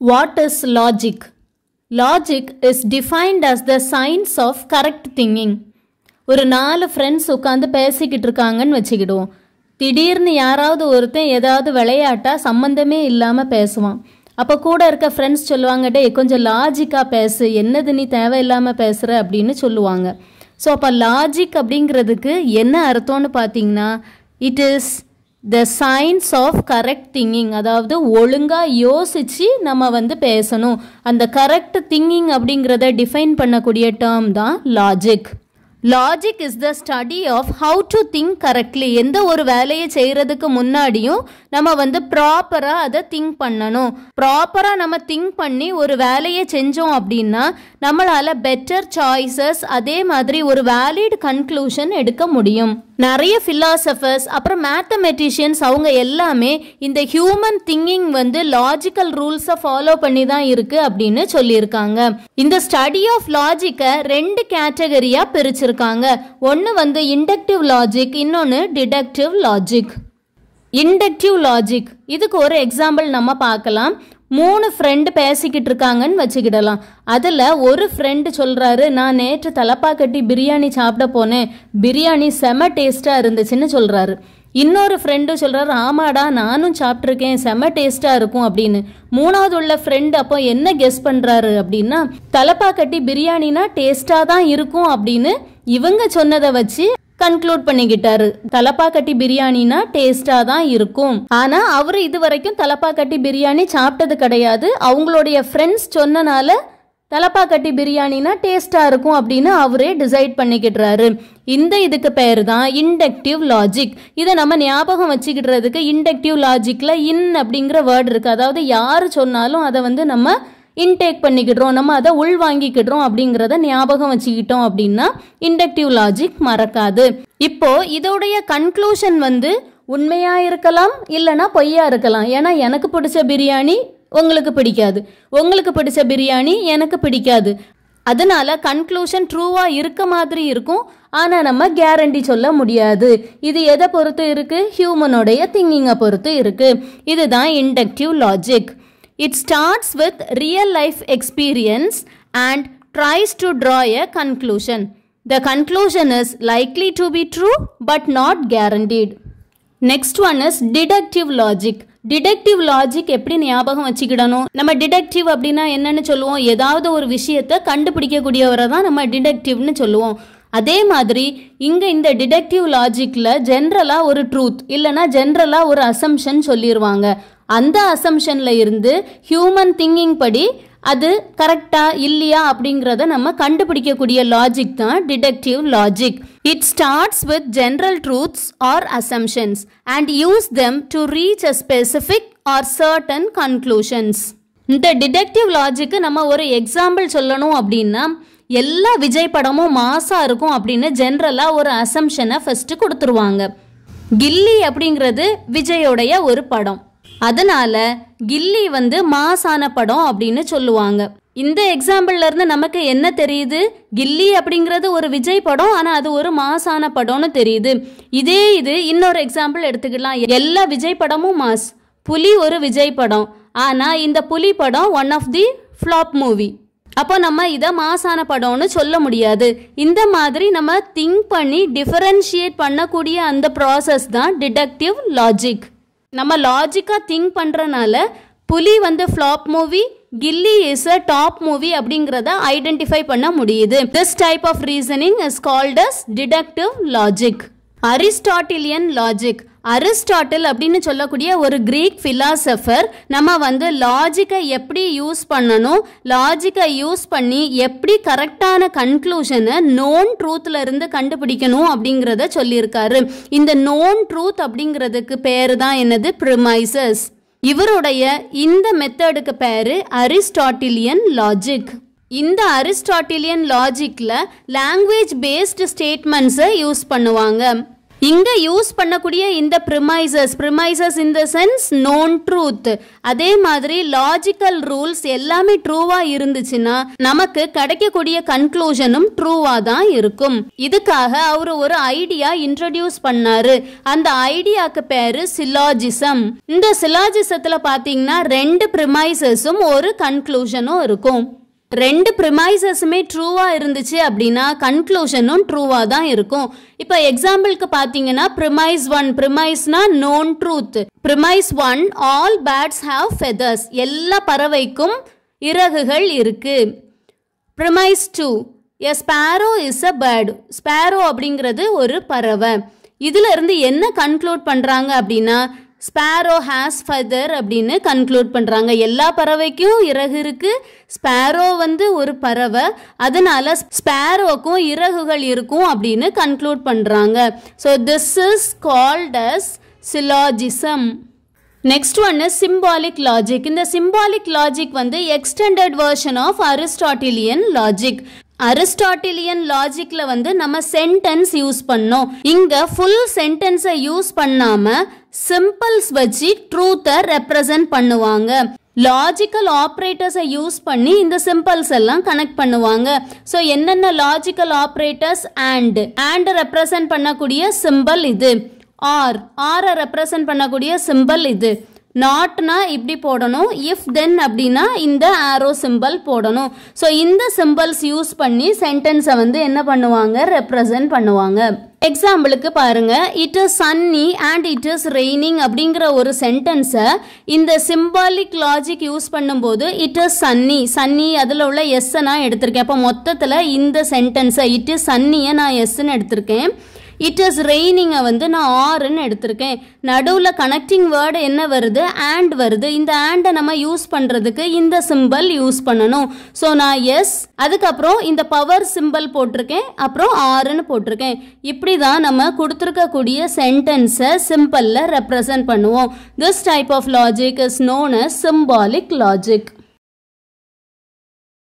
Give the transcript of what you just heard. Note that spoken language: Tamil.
What is logic? Logic is defined as the science of correct thinking. ஒரு 4 ஃப்ரெண்ட்ஸ் உட்காந்து பேசிக்கிட்டு இருக்காங்கன்னு வச்சுக்கிடுவோம். திடீர்னு யாராவது ஒருத்தன் ஏதாவது விளையாட்டா சம்மந்தமே இல்லாமல் பேசுவான். அப்போ கூட இருக்க ஃப்ரெண்ட்ஸ் சொல்லுவாங்க, டே கொஞ்சம் லாஜிக்காக பேசு, என்னது நீ தேவையில்லாமல் பேசுகிற அப்படின்னு சொல்லுவாங்க. ஸோ அப்போ லாஜிக் அப்படிங்கிறதுக்கு என்ன அர்த்தம்னு பார்த்தீங்கன்னா, it is the science of correct thinking. அதாவது ஒழுங்காக யோசித்து நம்ம பேசணும். அந்த கரெக்ட் திங்கிங் அப்படிங்கிறத டிஃபைன் பண்ணக்கூடிய டேர்ம் தான் logic. Logic is the study of how to think correctly. எந்த ஒரு வேலையை செய்கிறதுக்கு முன்னாடியும் நம்ம ப்ராப்பராக அதை திங்க் பண்ணணும். ப்ராப்பராக நம்ம திங்க் பண்ணி ஒரு வேலையை செஞ்சோம் அப்படின்னா நம்மளால் பெட்டர் சாய்ஸஸ், அதே மாதிரி ஒரு வேலிட் கன்க்ளூஷன் எடுக்க முடியும். நிறைய ஃபிலாசபர்ஸ் அப்புறம் மேத்தமெட்டிஷியன்ஸ் அவங்க எல்லாமே இந்த ஹியூமன் திங்கிங் லாஜிக்கல் ரூல்ஸை ஃபாலோ பண்ணி தான் இருக்கு அப்படின்னு சொல்லியிருக்காங்க. இந்த ஸ்டடி ஆஃப் லாஜிக்கை 2 கேட்டகரியாக பிரிச்சிருக்காங்க. ஒன்று இண்டக்டிவ் லாஜிக், இன்னொன்று டிடக்டிவ் லாஜிக். இண்டக்டிவ் லாஜிக், இதுக்கு ஒரு எக்ஸாம்பிள் நம்ம பார்க்கலாம். 3 ஃப்ரெண்டு பேசிக்கிட்டு இருக்காங்கன்னு வச்சுக்கிடலாம். அதில் ஒரு ஃப்ரெண்டு சொல்கிறாரு, நான் நேற்று தலப்பாக்கட்டி பிரியாணி சாப்பிட போனேன், பிரியாணி செம டேஸ்ட்டாக இருந்துச்சுன்னு சொல்கிறாரு. இன்னொரு ஃப்ரெண்டு சொல்கிறாரு, ஆமாடா நானும் சாப்பிட்ருக்கேன், செம டேஸ்ட்டாக இருக்கும் அப்படின்னு. 3வது உள்ள ஃப்ரெண்டு அப்போ என்ன கெஸ் பண்ணுறாரு அப்படின்னா, தலப்பாக்கட்டி பிரியாணினா டேஸ்ட்டாக தான் இருக்கும் அப்படின்னு இவங்க சொன்னதை வச்சு கன்க்ளூட் பண்ணிக்கிட்டாரு. தலப்பாக்கட்டி பிரியாணினா டேஸ்டா தான் இருக்கும். ஆனா அவரு இது வரைக்கும் தலப்பாக்கட்டி பிரியாணி சாப்பிட்டது கிடையாது. அவங்களுடைய ஃப்ரெண்ட்ஸ் சொன்னனால தலப்பாக்கட்டி பிரியாணினா டேஸ்டா இருக்கும் அப்படின்னு அவரே டிசைட் பண்ணிக்கிட்டுறாரு. இதுக்கு பேர் தான் இண்டக்டிவ் லாஜிக். இதை நம்ம ஞாபகம் வச்சுக்கிட்டுறதுக்கு இண்டக்டிவ் லாஜிக்ல அப்படிங்கிற வேர்டு இருக்கு. அதாவது யாரு சொன்னாலும் அதை நம்ம இன்டேக் பண்ணிக்கிடுறோம், நம்ம அதை உள்வாங்கிக்கிடுறோம் அப்படிங்கிறத ஞாபகம் வச்சுக்கிட்டோம் அப்படின்னா இண்டக்டிவ் லாஜிக் மறக்காது. இப்போ இதோடைய கன்க்ளூஷன் உண்மையா இருக்கலாம், இல்லைன்னா பொய்யா இருக்கலாம். ஏன்னா எனக்கு பிடிச்ச பிரியாணி உங்களுக்கு பிடிக்காது, உங்களுக்கு பிடிச்ச பிரியாணி எனக்கு பிடிக்காது. அதனால கன்க்ளூஷன் ட்ரூவா இருக்க மாதிரி இருக்கும், ஆனா நம்ம கேரண்டி சொல்ல முடியாது. இது எதை பொறுத்து இருக்கு? ஹியூமனோடைய திங்கிங்கை பொறுத்து இருக்கு. இதுதான் inductive logic. It starts with real life experience and tries to draw a conclusion. The conclusion is likely to be true but not guaranteed. Next one is deductive logic. Deductive logic எப்படி ஞாபகம் வச்சுக்கிடணும்? நம்ம டிடக்டிவ் அப்படின்னா என்னன்னு சொல்லுவோம்? ஏதாவது ஒரு விஷயத்தை கண்டுபிடிக்கக்கூடியவரை தான் நம்ம டிடக்டிவ்னு சொல்லுவோம். அதே மாதிரி இங்கே இந்த டிடக்டிவ் லாஜிக்கில் ஜென்ரலாக ஒரு ட்ரூத் இல்லைனா ஜென்ரலாக ஒரு அசம்ஷன் சொல்லிடுவாங்க. அந்த அசம்ஷனில் இருந்து ஹியூமன் திங்கிங் படி அது கரெக்டா இல்லையா அப்படிங்கிறத நம்ம கண்டுபிடிக்கக்கூடிய லாஜிக் தான் deductive logic. It starts with general truths or assumptions and use them to reach a specific or certain conclusions. இந்த டிடக்டிவ் லாஜிக்கு நம்ம ஒரு எக்ஸாம்பிள் சொல்லணும் அப்படின்னா, எல்லா விஜய் படமும் மாசா இருக்கும் அப்படின்னு ஜென்ரலாக ஒரு அசம்ஷனை ஃபர்ஸ்ட் கொடுத்துருவாங்க. கில்லி அப்படிங்கிறது விஜயோடைய ஒரு படம், அதனால கில்லி மாசான படம் அப்படின்னு சொல்லுவாங்க. இந்த எக்ஸாம்பிள்ல இருந்து நமக்கு என்ன தெரியுது? கில்லி அப்படிங்கிறது ஒரு விஜய் படம், ஆனா அது ஒரு மாசான படம்னு தெரியுது. இது இன்னொரு எக்ஸாம்பிள் எடுத்துக்கலாம். எல்லா விஜய் படமும் மாஸ், புலி ஒரு விஜய் படம், ஆனா இந்த புலி படம் one of the flop movie. அப்போ நம்ம இதை மாசான படம்னு சொல்ல முடியாது. இந்த மாதிரி நம்ம திங்க் பண்ணி டிஃபரன்ஷியேட் பண்ணக்கூடிய அந்த ப்ராசஸ் தான் டிடக்டிவ் லாஜிக். நம்ம லாஜிக்காக திங்க் பண்ணுறனால Puli flop movie, Ghilli is a top movie அப்படிங்கிறத ஐடென்டிஃபை பண்ண முடியுது. This type of reasoning is called as deductive logic. Aristotelian logic. Aristotle அப்படின்னு சொல்லக்கூடிய ஒரு கிரீக் ஃபிலாசபர் நம்ம லாஜிக்கை எப்படி யூஸ் பண்ணணும், லாஜிக்கை யூஸ் பண்ணி எப்படி கரெக்டான கன்க்ளூஷனை நோன் ட்ரூத்ல இருந்து கண்டுபிடிக்கணும் அப்படிங்கிறத சொல்லியிருக்காரு. இந்த நோன் ட்ரூத் அப்படிங்கிறதுக்கு பேரு தான் என்னது? ப்ரிமைசஸ். இவருடைய இந்த மெத்தடுக்கு பேரு அரிஸ்டாட்டிலியன் லாஜிக். இந்த அரிஸ்டாட்டிலியன் லாஜிக்ல லாங்குவேஜ் பேஸ்டு ஸ்டேட்மெண்ட்ஸை யூஸ் பண்ணுவாங்க. இங்க யூஸ் பண்ணக்கூடிய இந்த premises in the sense known truth, அதே மாதிரி லாஜிக்கல் ரூல்ஸ் எல்லாமே ட்ரூவா இருந்துச்சுன்னா நமக்கு கிடைக்கக்கூடிய கன்க்ளூஷனும் ட்ரூவா தான் இருக்கும். இதுக்காக அவர் ஒரு ஐடியா இன்ட்ரோடியூஸ் பண்ணாரு. அந்த ஐடியாக்கு பேரு சிலாஜிசம். இந்த சிலாஜிசத்துல பாத்தீங்கன்னா 2 ப்ரிமைசஸும் ஒரு கன்க்ளூஷனும் இருக்கும். 2 ப்ரிமைசஸுமே ட்ரூவா இருந்துச்சு அப்படின்னா கன்க்ளூஷனும் ட்ரூவா தான் இருக்கும். இப்போ எக்ஸாம்பிளுக்கு பார்த்தீங்கன்னா ப்ரிமைஸ் 1, ப்ரிமைஸ்னா known truth. Premise 1, all birds have feathers, எல்லா பறவைக்கும் இறகுகள் இருக்கு. Premise 2, a sparrow is a bird, sparrow அப்படிங்கிறது ஒரு பறவை. இதுல இருந்து என்ன கன்க்ளூட் பண்றாங்க அப்படின்னா ஸ்பேரோ ஹேஸ் ஃபெதர் அப்படின்னு கன்க்ளூட் பண்றாங்க. எல்லா பறவைக்கும் இறகு இருக்கு, ஸ்பேரோ ஒரு பறவை, அதனால ஸ்பேரோக்கும் இறகுகள் இருக்கும் அப்படின்னு கன்க்ளூட் பண்றாங்க. So this is called as syllogism. Next one is symbolic logic. இந்த symbolic logic extended version of Aristotelian logic. Aristotelian லாஜிக்ல நம்ம சென்டென்ஸ் யூஸ் பண்ணோம். இங்க ஃபுல் சென்டென்ஸை யூஸ் பண்ணாம சிம்பிள்ஸ் வச்சு ட்ரூத்தை ரெப்ரசன்ட் பண்ணுவாங்க. லாஜிக்கல் ஆப்ரேட்டர்ஸை யூஸ் பண்ணி இந்த சிம்பிள்ஸ் எல்லாம் கனெக்ட் பண்ணுவாங்க. ஸோ என்னென்ன லாஜிக்கல் ஆப்ரேட்டர்ஸ்? அண்ட் ரெப்ரசன்ட் பண்ணக்கூடிய சிம்பிள் இது. ஆரை ரெப்ரசன்ட் பண்ணக்கூடிய சிம்பிள் இது. நாட்னா இப்படி போடணும், இஃப் தென் அப்படின்னா இந்த ஆரோ சிம்பிள் போடணும். ஸோ இந்த சிம்பிள்ஸ் யூஸ் பண்ணி சென்டென்ஸை என்ன பண்ணுவாங்க? ரெப்ரசன்ட் பண்ணுவாங்க. எக்ஸாம்பிளுக்கு பாருங்க, it is sunny and it is raining அப்படிங்கிற ஒரு சென்டென்ஸை இந்த சிம்பாலிக் லாஜிக் யூஸ் பண்ணும்போது இட் இஸ் சன்னி அதில் உள்ள எஸ்ஸை நான் எடுத்திருக்கேன். அப்போ மொத்தத்தில் இந்த சென்டென்ஸை இட் இஸ் சன்னியை நான் எஸ்ன்னு எடுத்திருக்கேன். இட் இஸ் ரெய்னிங்கை நான் ஆர்ன்னு எடுத்திருக்கேன். நடுவில் கனெக்டிங் வேர்டு என்ன வருது? அண்ட் வருது. இந்த ஆண்டை நம்ம யூஸ் பண்ணுறதுக்கு இந்த சிம்பிள் யூஸ் பண்ணணும். ஸோ நான் எஸ், அதுக்கப்புறம் இந்த பவர் சிம்பிள் போட்டிருக்கேன், அப்புறம் ஆர்ன்னு போட்டிருக்கேன். இப்படி தான் நம்ம கொடுத்துருக்கக்கூடிய சென்டென்ஸை சிம்பிளில் ரெப்ரசன்ட் பண்ணுவோம். This type of logic is known as symbolic logic.